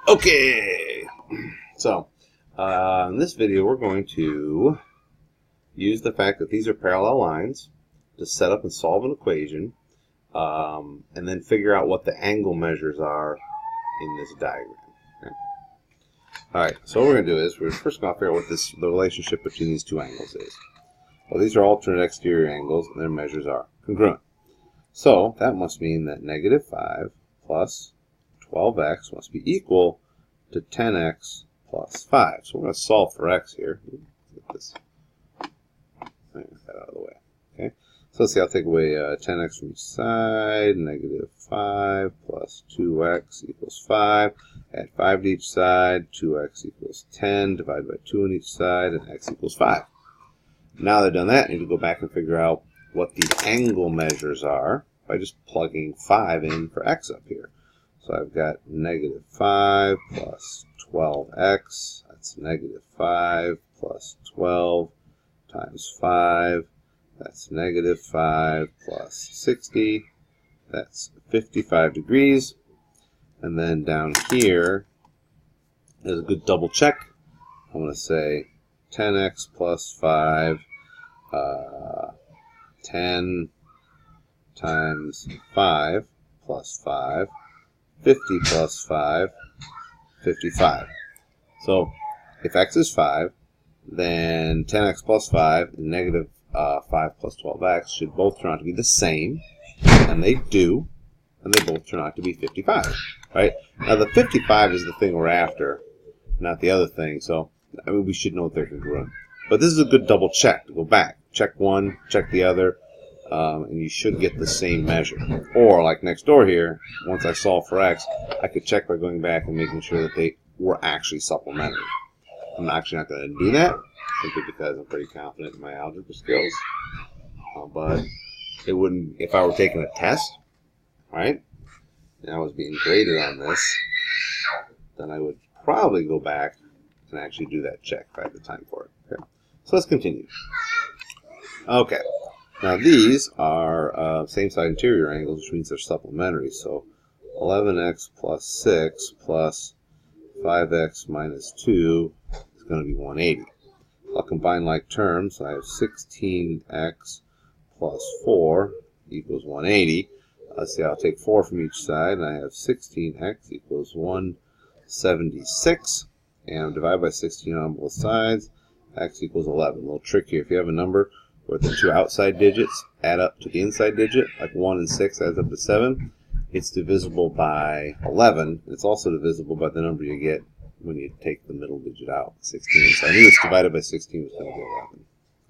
Okay, so in this video we're going to use the fact that these are parallel lines to set up and solve an equation and then figure out what the angle measures are in this diagram. Okay. Alright, so what we're going to do is we're first going to figure out what the relationship between these two angles is. Well, these are alternate exterior angles and their measures are congruent. So that must mean that negative 5 plus 12x must be equal to 10x plus 5. So we're going to solve for x here. Get this out of the way. Okay. So let's see, I'll take away 10x from each side. Negative 5 plus 2x equals 5. Add 5 to each side. 2x equals 10. Divide by 2 on each side. And x equals 5. Now that I've done that, I need to go back and figure out what the angle measures are by just plugging 5 in for x up here. So I've got negative 5 plus 12x. That's negative 5 plus 12 times 5. That's negative 5 plus 60. That's 55 degrees. And then down here, there's a good double check. I'm going to say 10x plus 5, 10 times 5 plus 5. 50 plus 5, 55. So if x is 5, then 10x plus 5 and negative 5 plus 12x should both turn out to be the same, and they do, and they both turn out to be 55. Right? Now the 55 is the thing we're after, not the other thing, so I mean, we should know that they're congruent. But this is a good double check to go back. Check one, check the other. And you should get the same measure. Or, like next door here, once I solve for x, I could check by going back and making sure that they were actually supplementary. I'm actually not going to do that, simply because I'm pretty confident in my algebra skills. But it wouldn't, if I were taking a test, right, and I was being graded on this, then I would probably go back and actually do that check if I had the time for it. Okay. So let's continue. Okay. Now these are same side interior angles, which means they're supplementary. So 11x plus 6 plus 5x minus 2 is going to be 180. I'll combine like terms. I have 16x plus 4 equals 180. Let's see, I'll take 4 from each side, and I have 16x equals 176. And I'll divide by 16 on both sides. X equals 11. A little trick here. If you have a number where the two outside digits add up to the inside digit, like 1 and 6 adds up to 7, it's divisible by 11. It's also divisible by the number you get when you take the middle digit out, 16. So I knew this divided by 16 was going to be 11.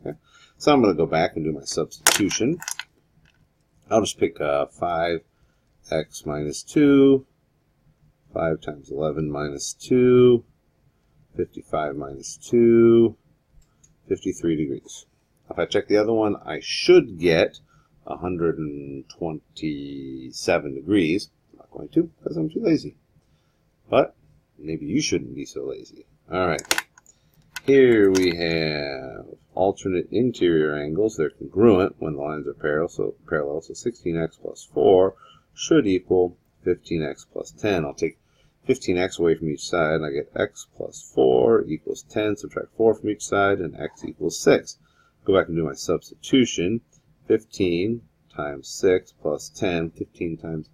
Okay. So I'm going to go back and do my substitution. I'll just pick 5x minus 2, 5 times 11 minus 2, 55 minus 2, 53 degrees. If I check the other one, I should get 127 degrees. I'm not going to, because I'm too lazy. But maybe you shouldn't be so lazy. Alright. Here we have alternate interior angles. They're congruent when the lines are parallel. So 16x plus 4 should equal 15x plus 10. I'll take 15x away from each side, and I get x plus 4 equals 10. Subtract 4 from each side, and x equals 6. Go back and do my substitution. 15 times 6 plus 10. 15 times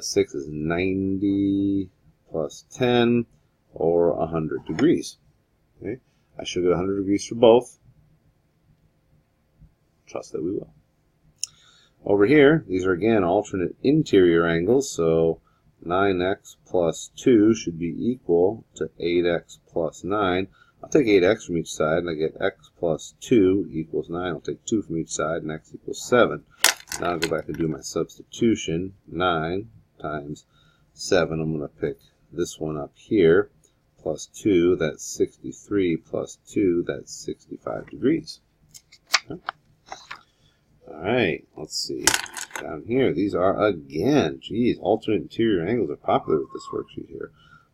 6 is 90 plus 10, or 100 degrees. Okay? I should get 100 degrees for both. Trust that we will. Over here, these are again alternate interior angles, so 9x plus 2 should be equal to 8x plus 9. I'll take 8x from each side, and I get x plus 2 equals 9. I'll take 2 from each side, and x equals 7. Now I'll go back and do my substitution. 9 times 7, I'm going to pick this one up here, plus 2, that's 63, plus 2, that's 65 degrees. Okay. Alright, let's see. Down here, these are, again, geez, alternate interior angles are popular with this worksheet here.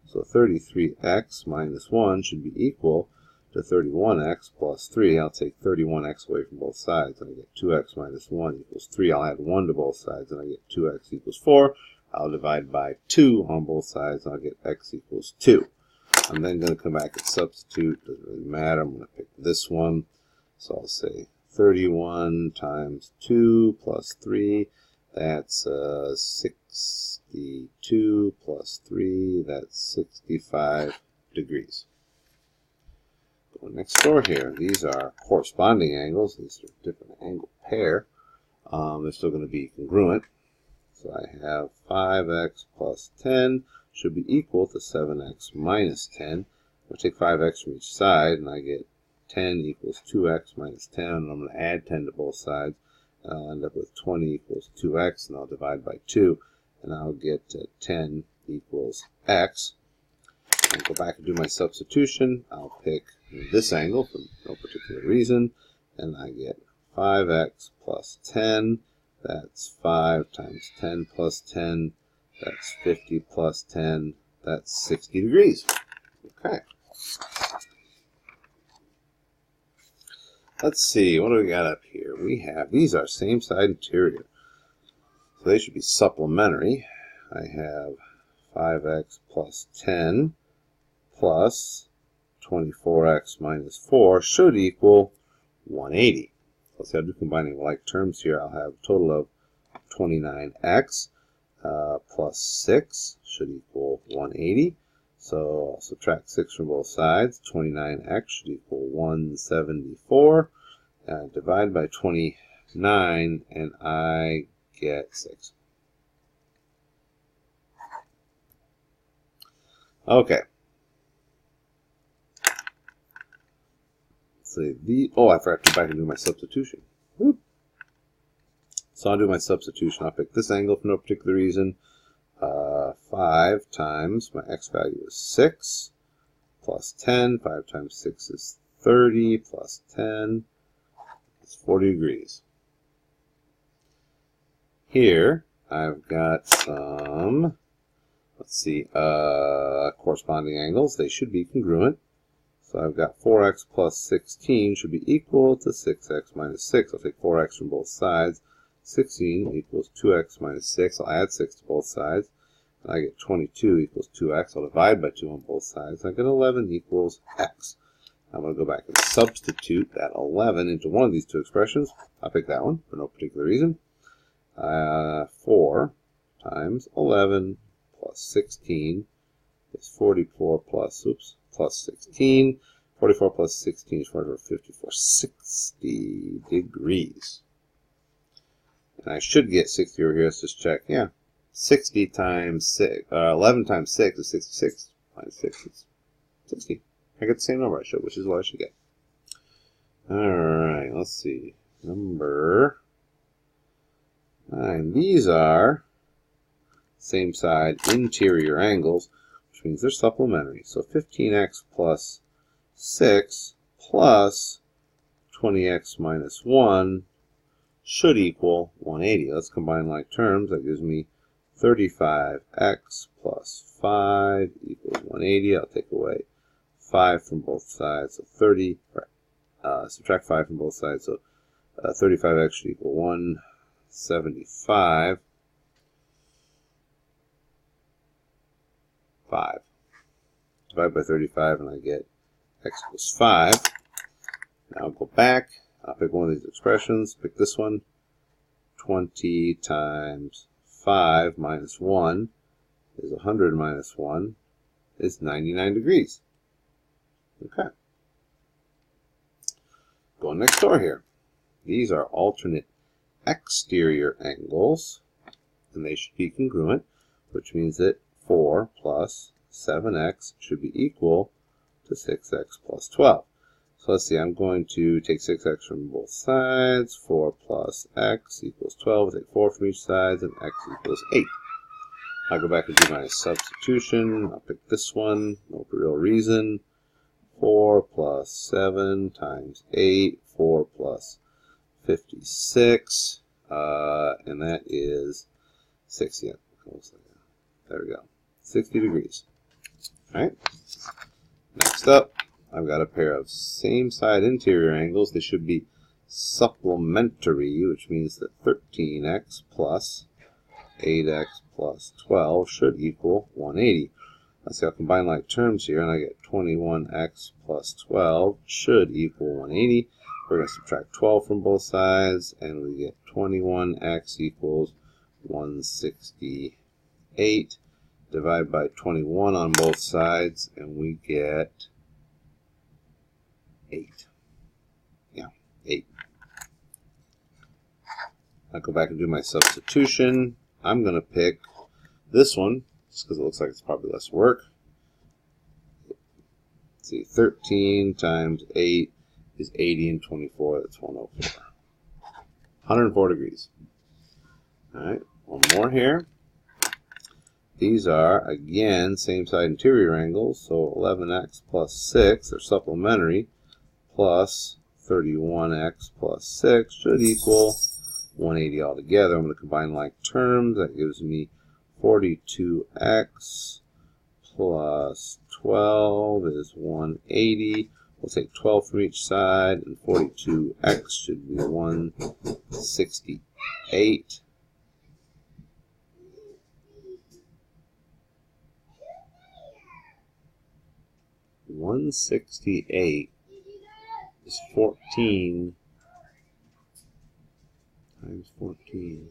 So 33x minus 1 should be equal to 31x plus 3. I'll take 31x away from both sides, and I get 2x minus 1 equals 3. I'll add 1 to both sides, and I get 2x equals 4. I'll divide by 2 on both sides, and I'll get x equals 2. I'm then going to come back and substitute. Doesn't really matter. I'm going to pick this one. So I'll say 31 times 2 plus 3. That's 62 plus 3. That's 65 degrees. Go next door here. These are corresponding angles. These are a different angle pair. They're still going to be congruent. So I have 5x plus 10 should be equal to 7x minus 10. I'll take 5x from each side, and I get 10 equals 2x minus 10. And I'm going to add 10 to both sides. I'll end up with 20 equals 2x, and I'll divide by 2. And I'll get 10 equals x. I'll go back and do my substitution. I'll pick this angle for no particular reason, and I get 5x plus 10. That's 5 times 10 plus 10. That's 50 plus 10. That's 60 degrees. Okay. Let's see, what do we got up here? We have, these are same side interior. So they should be supplementary. I have 5x plus 10 plus 24x minus 4 should equal 180. Let's see, I'll do combining like terms here. I'll have a total of 29x plus 6 should equal 180. So I'll subtract 6 from both sides. 29x should equal 174. Divide by 29, and I get 6. Okay. Oh, I forgot to go back and do my substitution. Whoop. So I'll do my substitution. I'll pick this angle for no particular reason. 5 times my x value is 6 plus 10. 5 times 6 is 30 plus 10 is 40 degrees. Here I've got some, let's see, corresponding angles. They should be congruent. So I've got 4x plus 16 should be equal to 6x minus 6. I'll take 4x from both sides. 16 equals 2x minus 6. I'll add 6 to both sides. And I get 22 equals 2x. I'll divide by 2 on both sides. I get 11 equals x. I'm going to go back and substitute that 11 into one of these two expressions. I'll pick that one for no particular reason. 4 times 11 plus 16 is 44 plus 16. 44 plus 16 is 454. 60 degrees. And I should get 60 over here. Let's just check. Yeah. 60 times 6, 11 times 6 is 66. Minus 6 is 60. I get the same number I should, which is what I should get. Alright, let's see. Number 9. These are same side interior angles, which means they're supplementary. So 15x plus 6 plus 20x minus 1 should equal 180. Let's combine like terms. That gives me 35x plus 5 equals 180. I'll take away 5 from both sides, so 30, subtract 5 from both sides, so 35x should equal 175. 5. Divide by 35 and I get x equals 5. Now I'll go back. I'll pick one of these expressions. Pick this one. 20 times 5 minus 1 is 100 minus 1 is 99 degrees. Okay. Going next door here. These are alternate exterior angles, and they should be congruent, which means that 4 plus 7x should be equal to 6x plus 12. So let's see, I'm going to take 6x from both sides. 4 plus x equals 12. I'll take 4 from each side, and x equals 8. I'll go back and do my substitution. I'll pick this one, no real reason. 4 plus 7 times 8, 4 plus 56, and that is 60. There we go. 60 degrees. All right. Next up, I've got a pair of same side interior angles. They should be supplementary, which means that 13x plus 8x plus 12 should equal 180. Let's see, I'll combine like terms here, and I get 21x plus 12 should equal 180. We're going to subtract 12 from both sides, and we get 21x equals 168. Divide by 21 on both sides, and we get 8. Yeah, 8. I go back and do my substitution. I'm going to pick this one, just because it looks like it's probably less work. Let's see, 13 times 8 is 80, and 24, that's 104. 104 degrees. Alright, one more here. These are, again, same side interior angles, so 11x plus 6, they're supplementary, plus 31x plus 6 should equal 180 altogether. I'm going to combine like terms. That gives me 42x plus 12 is 180. We'll take 12 from each side, and 42x should be 168. $168 is 14 times 14.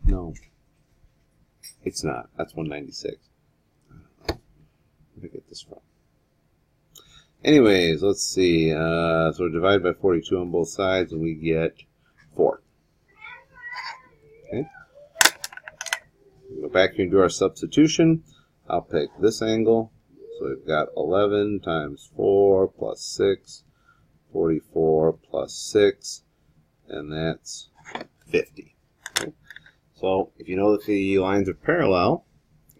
No, it's not. That's 196. I don't know. Where did I get this from? Anyways, let's see. So divide by 42 on both sides, and we get 4. Okay. Go back here and do our substitution. I'll pick this angle. So we've got 11 times 4 plus 6, 44 plus 6, and that's 50. Okay. So if you know that the lines are parallel,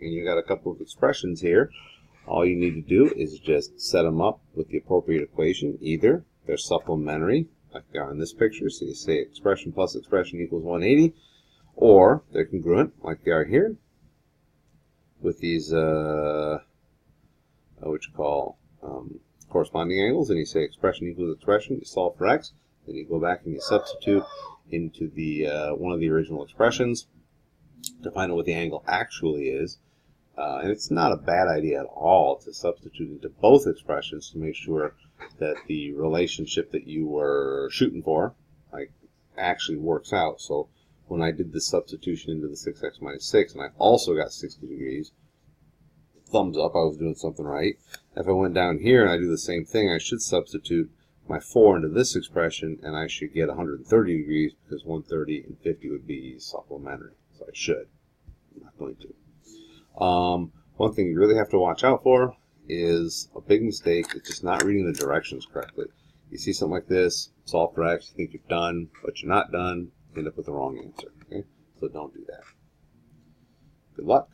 and you got a couple of expressions here, all you need to do is just set them up with the appropriate equation. Either they're supplementary, like they are in this picture, so you say expression plus expression equals 180, or they're congruent, like they are here, with these what you call corresponding angles, and you say expression equals expression, you solve for x, then you go back and you substitute into the one of the original expressions to find out what the angle actually is. And it's not a bad idea at all to substitute into both expressions to make sure that the relationship that you were shooting for actually works out. So when I did the substitution into the 6x minus 6, and I also got 60 degrees, thumbs up, I was doing something right. If I went down here and I do the same thing, I should substitute my 4 into this expression, and I should get 130 degrees, because 130 and 50 would be supplementary. So I should. I'm not going to. One thing you really have to watch out for is a big mistake. It's just not reading the directions correctly. You see something like this, solve for x, you think you're done, but you're not done, you end up with the wrong answer. Okay? So don't do that. Good luck.